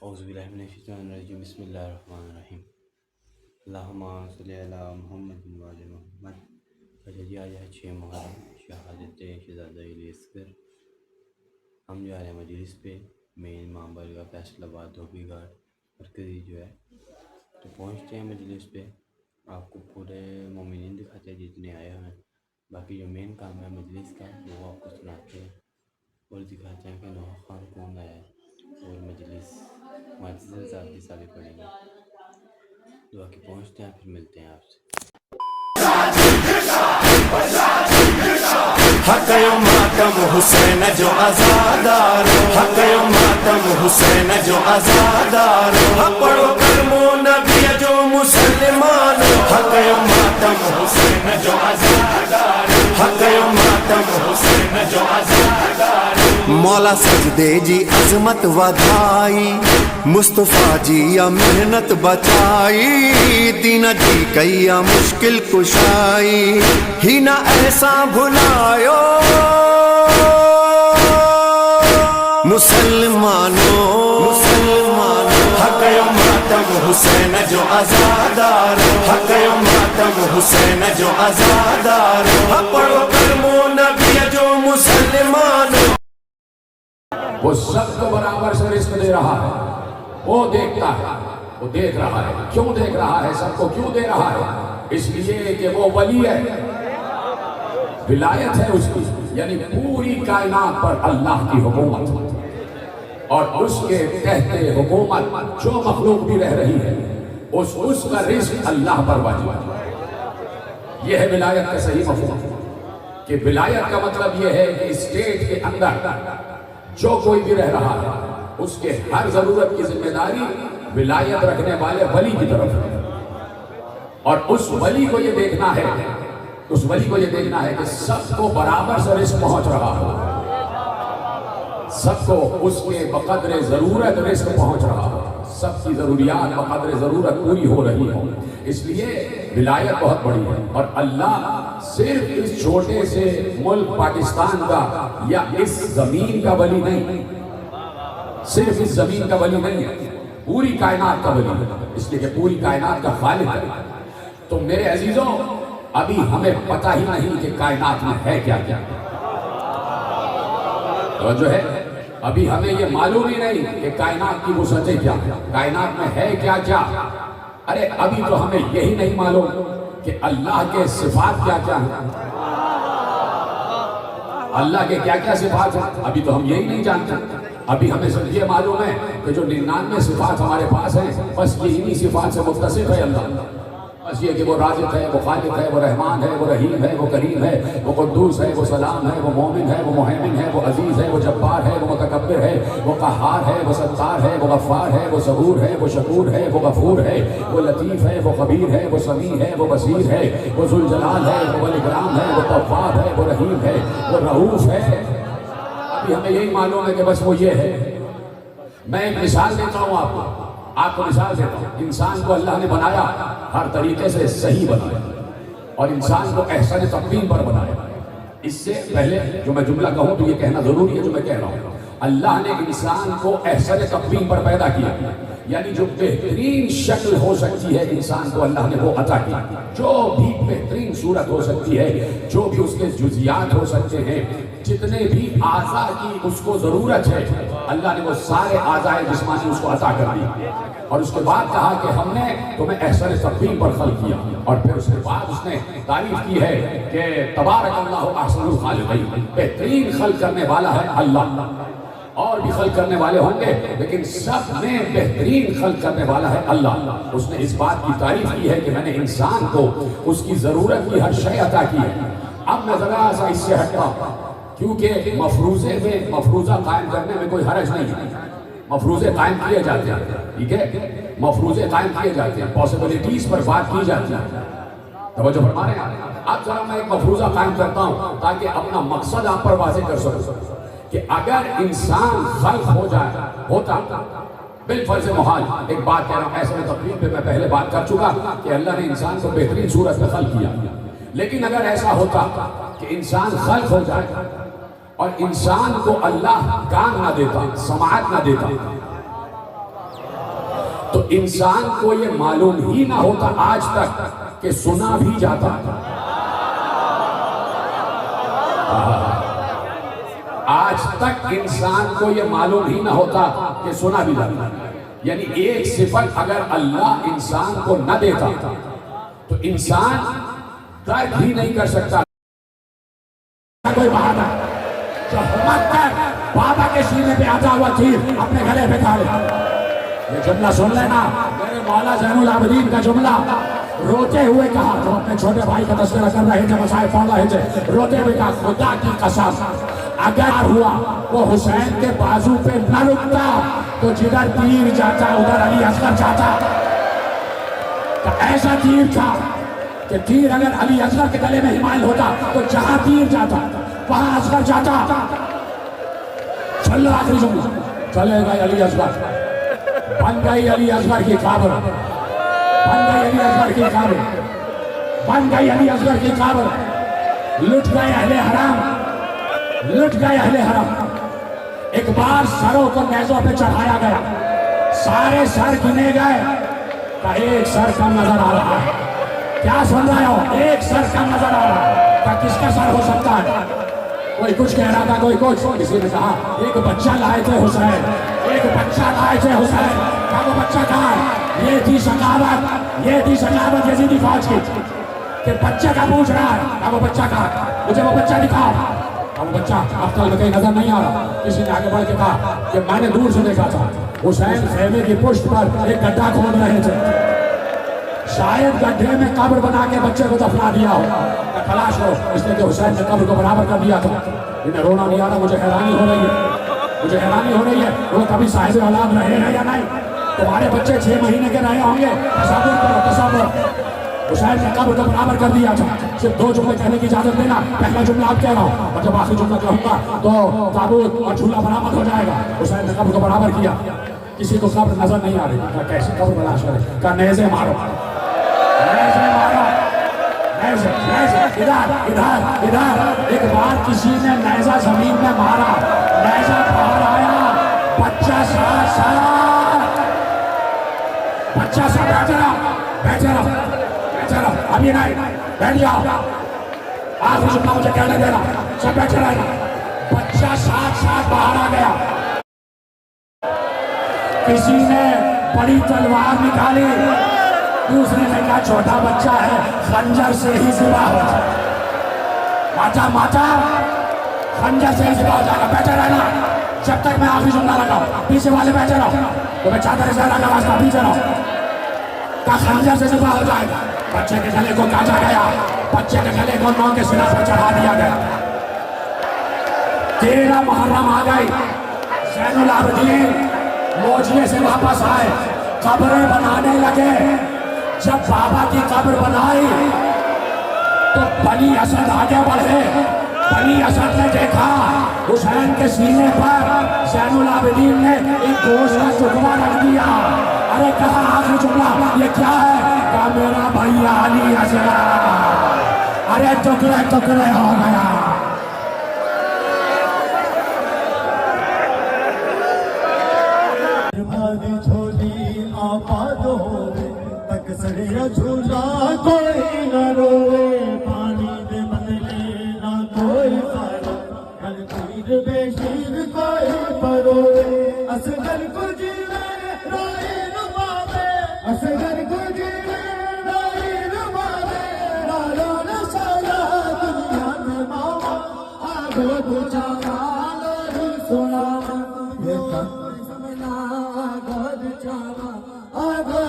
اعوذ باللہ من الشیطان الرجیم بسم اللہ الرحمن الرحیم اللہم صلی علی محمد و علی محمد فجدی آج 6 محرم شہادت شہزادہ الیاصغر ہم جو آ رہے ہیں مجلس پہ مین مامبر کا فیصلہ آباد دھوبی گھاٹ مرکزی جو ہے تو پہنچتے ہیں مجلس پہ. آپ کو پورے مومنین دکھاتے ہیں جتنے آئے ہوئے ہیں. باقی جو مین کام ہے مجلس کا وہ آپ کو سناتے ہیں اور دکھاتے ہیں کہ نوح خان کون آیا ہے اور مجلس معزز صاحب کی سابق پڑھیں گے. دعا کے پہنچتے ہیں پھر ملتے ہیں آپ سے. حق ماتم حسین جو آزادار حق ماتم حسین جو آزادار پڑھو کلمہ نبی جو مسلمان حق ماتم حسین جو آزادار حق ماتم حسین جو آزادار. مولا سجدے جی عظمت ودھائی مصطفیٰ جی یا محنت بچائی دین جی کیا مشکل کشائی ہی نہ ایسا بھلایو مسلمانوں حق ماتم حسین جو آزادار حق ماتم حسین جو آزادار پڑھو کلمہ نبی جو مسلمان. وہ سب کو برابر سے رزق دے رہا ہے. وہ دیکھتا ہے, وہ دیکھ رہا ہے. کیوں دیکھ رہا ہے؟ سب کو کیوں دے رہا ہے؟ اس لیے کہ وہ ولی ہے, ولایت ہے اس کی, یعنی پوری کائنات پر اللہ کی حکومت اور اس کے تحت حکومت جو مخلوق بھی رہ رہی ہے اس کا رزق اللہ پر واجب ہے. یہ ہے ولایت کا صحیح مفہوم کہ ولایت کا مطلب یہ ہے کہ اسٹیٹ کے اندر جو کوئی بھی رہ رہا ہے اس کے ہر ضرورت کی ذمہ داری ولایت رکھنے والے ولی کی طرف ہے. اور اس ولی کو یہ دیکھنا ہے کہ سب کو برابر سے رزق پہنچ رہا ہو, سب کو اس کے بقدر ضرورت رزق پہنچ رہا ہو, سب کی ضروریات بقدر ضرورت پوری ہو رہی ہو. اس لیے ولایت بہت بڑی ہے. اور اللہ صرف اس چھوٹے سے ملک پاکستان کا یا اس زمین کا ولی نہیں, صرف اس زمین کا ولی نہیں ہے, پوری کائنات کا ولی ہے, اس لیے کہ پوری کائنات کا خالق ہے. تو میرے عزیزوں, ابھی ہمیں پتہ ہی نہیں کہ کائنات میں ہے کیا کیا, توجہ ہے, ابھی ہمیں یہ معلوم ہی نہیں کہ کائنات کی وسعتیں کیا, کائنات میں ہے کیا کیا. ارے ابھی تو ہمیں یہی نہیں معلوم کہ اللہ کے صفات کیا کیا ہیں, اللہ کے کیا کیا صفات ہیں, ابھی تو ہم یہی نہیں جانتے. ابھی ہمیں صرف یہ معلوم ہے کہ جو 99 صفات ہمارے پاس ہیں بس یہی صفات سے متصف ہے اللہ. بس یہ کہ وہ رازق ہے, وہ خالق ہے, وہ رحمان ہے, وہ رحیم ہے, وہ کریم ہے, وہ قدوس ہے, وہ سلام ہے, وہ مومن ہے, وہ مہیمن ہے, وہ عزیز ہے, وہ جبار ہے, وہ متکبر ہے, وہ قہار ہے, وہ ستار ہے, وہ غفار ہے, وہ صبور ہے, وہ شکور ہے, وہ غفور ہے, وہ لطیف ہے, وہ خبیر ہے, وہ سمیع ہے, وہ بصیر ہے, وہ ذوالجلال ہے, وہ الاکرام ہے, وہ تواب ہے, وہ رحیم ہے, وہ رؤوف ہے. ابھی ہمیں یہی معلوم ہے کہ بس وہ یہ ہے. میں ایک مثال دیتا ہوں آپ کو مثال دیتا ہوں. انسان کو اللہ نے بنایا ہر طریقے سے صحیح بنایا اور انسان کو احسن تقویم پر بنایا. اس سے پہلے جو میں جملہ کہوں تو یہ کہنا ضروری ہے جو میں کہہ رہا ہوں. اللہ نے انسان کو احسن تقویم پر پیدا کیا, یعنی جو بہترین شکل ہو سکتی ہے انسان کو اللہ نے وہ عطا کی. جو بھی بہترین صورت ہو سکتی ہے, جو بھی اس کے جزیات ہو سکتے ہیں, جتنے بھی اعضاء کی اس کو ضرورت ہے, اللہ نے وہ سارے اعضاء جسمانی اس کو عطا کر دی. اور اس کے بعد کہا کہ ہم نے تمہیں احسن تقویم پر خلق کیا. اور پھر اس کے بعد اس نے تعریف کی ہے کہ تبارک اللہ احسن الخالقین, بہترین خلق کرنے والا ہے اللہ. اور بھی خلق کرنے والے ہوں گے لیکن سب میں بہترین خلق کرنے والا ہے اللہ. اس نے اس بات کی تعریف کی ہے کہ میں نے انسان کو اس کی ضرورت کی ہر شے عطا کی ہے. اب میں ذرا سا اس سے ہٹتا ہوں کیونکہ مفروضے میں مفروضہ قائم کرنے میں کوئی حرج نہیں ہے. مفروضے قائم کیے جاتے ہیں, ٹھیک ہے, مفروضے قائم کیے جاتے ہیں, پاسبلٹیز پر بات کی جاتی ہے. توجہ فرما رہے ہیں. اب ذرا میں ایک مفروضہ قائم کرتا ہوں تاکہ اپنا مقصد آپ پر واضح کر سکوں کہ اگر انسان خلق ہو جائے ہوتا بالفرض محال, ایک بات کہہ رہا ہوں ایسے میں تقریب پہ میں پہلے بات کر چکا کہ اللہ نے انسان کو بہترین صورت میں خلق کیا, لیکن اگر ایسا ہوتا کہ انسان خلق ہو جائے اور انسان کو اللہ کان نہ دیتا, سماعت نہ دیتا, تو انسان کو یہ معلوم ہی نہ ہوتا آج تک کہ سنا بھی جاتا. آج تک انسان کو یہ معلوم ہی نہ ہوتا کہ سنا بھی جاتا. یعنی ایک صفت اگر اللہ انسان کو نہ دیتا تو انسان درک بھی نہیں کر سکتا. کوئی بہانا جو ہمت کر بابا کے سینے پہ آتا ہوا تیر اپنے گلے پہ کھا لے. یہ جملہ سن لینا میرے مولا زین العابدین کا جملہ. روتے ہوئے کہا جو اپنے چھوٹے بھائی کا تذکرہ کر رہے تھے مصائب پڑھ رہے تھے, روتے ہوئے کہا خدا کی قسم اگر ہوا وہ حسین کے بازو پہ نہ رکتا تو جدھر تیر جاتا ادھر علی اصغر جاتا. تو ایسا تیر تھا کہ تیر اگر علی اصغر کے گلے میں حمایل ہوتا تو جہاں تیر جاتا وہاں اصغر جاتا. چل رہا آخری جملہ چلے گئے علی اصغر, بن گئی علی اصغر کی قبر, بن گئی علی اصغر کی قبر, بن گئی علی اصغر کی قبر. لٹ گئے اہل حرام, لٹ گئے اہل حرام. ایک بار سروں کو نیزوں پہ چڑھایا گیا, سارے سر گنے گئے کہ ایک سر کم نظر آ رہا ہے. کیا سن رہے ہو؟ ایک سر کم نظر آ رہا ہے. کہ کس کا سر ہو سکتا ہے؟ کوئی کچھ کہہ رہا تھا, کوئی کچھ. کسی نے کہا ایک بچہ لائے تھے حسین, ایک بچہ لائے تھے حسین. کہا وہ بچہ کہاں ہے؟ یہ تھی سخاوت, یہ تھی سخاوت یزیدی فوج کی کہ بچے کا پوچھ رہا ہے. کہا وہ بچہ کہاں ہے؟ مجھے وہ بچہ دکھاؤ. کہا وہ بچہ افتل میں کہیں نظر نہیں آ رہا. کسی نے آگے بڑھ کے کہا کہ میں نے دور سے دیکھا تھا حسین خیمے کی پشت پر ایک گڈھا کھود رہے تھے, شاید گڈھے میں قبر بنا کے بچے کو دفنا دیا ہو. تلاش کرو, اس نے کہ حسین نے قبر کو برابر کر دیا تھا. انہیں رونا نہیں آ رہا, مجھے حیرانی ہو رہی ہے, مجھے حیرانی ہو رہی ہے وہ کبھی صاحب اولاد رہے ہیں یا نہیں. تمہارے بچے 6 مہینے کے رہے ہوں گے, تصور کرو تصور. حسین نے قبر کو برابر کر دیا تھا. صرف 2 جملے کہنے کی اجازت دینا. پہلا جملہ آپ کہہ رہا ہوں اور جب آخری جملہ کہوں گا تو تابوت اور جھولا برابر ہو جائے گا. حسین نے قبر کو برابر کیا. کسی کو قبر نظر نہیں آ رہی. کہا کیسی قبر تلاش کرے؟ کہا نیزے مارو, نیزے مارو, نیزے, نیزے, ادھر ادھر ادھر. ایک بار کسی نے نیزہ زمین میں مارا, نیزہ باہر آیا, بچہ ساتھ بچہ ساتھ بیٹھے رہو, بیٹھے رہو, بیٹھے رہو, ابھی نہیں, بیٹھ جاؤ. آخری جملہ مجھے کہنے دینا, سب بیٹھے رہنا. بچہ ساتھ باہر آ گیا. کسی نے بڑی تلوار نکالی, دوسرے نے کہا چھوٹا بچہ ہے خنجر سے ہی ذبح ہو جائے. ماتا ماتا خنجر سے ہی ذبح ہو جائے گا. بیٹھے رہنا جب تک میں آخری جملہ لگاؤں. پیچھے والے بیٹھے رہو, تو میں چادر سے لگا واسطہ پیچھے رہو. کہا خنجر سے ذبح ہو جائے گا. بچے کے گلے کو کاٹا گیا, بچے کے گلے کو 9 کے سرا پر چڑھا دیا گیا. 13 محرم آ گئی. زین العابدین موجے سے واپس آئے, قبریں بنانے لگے. جب بابا کی قبر بنائی تو بنی اسد آگے بڑھے. بنی اسد نے دیکھا حسین کے سینے پر زین العابدین نے ایک گوشت کا ٹکڑا رکھ دیا. ارے کہا آخری جملہ یہ کیا ہے؟ کہا میرا بھیا علی اصغر. ارے ٹکڑے ٹکڑے ہو گیا. چھوٹی آباد ہوئے تک سڑیا جھولا کوئی نہ روئے. پانی دے بدلے نہ کوئی سارا کل پیر بے شیر کوئی پروے. اصغر کو جیوے روئے نماوے, اصغر کو جیوے روئے نماوے. لالا نشایا دنیا میں ماما آگو بچانا نہیں سنا. آگو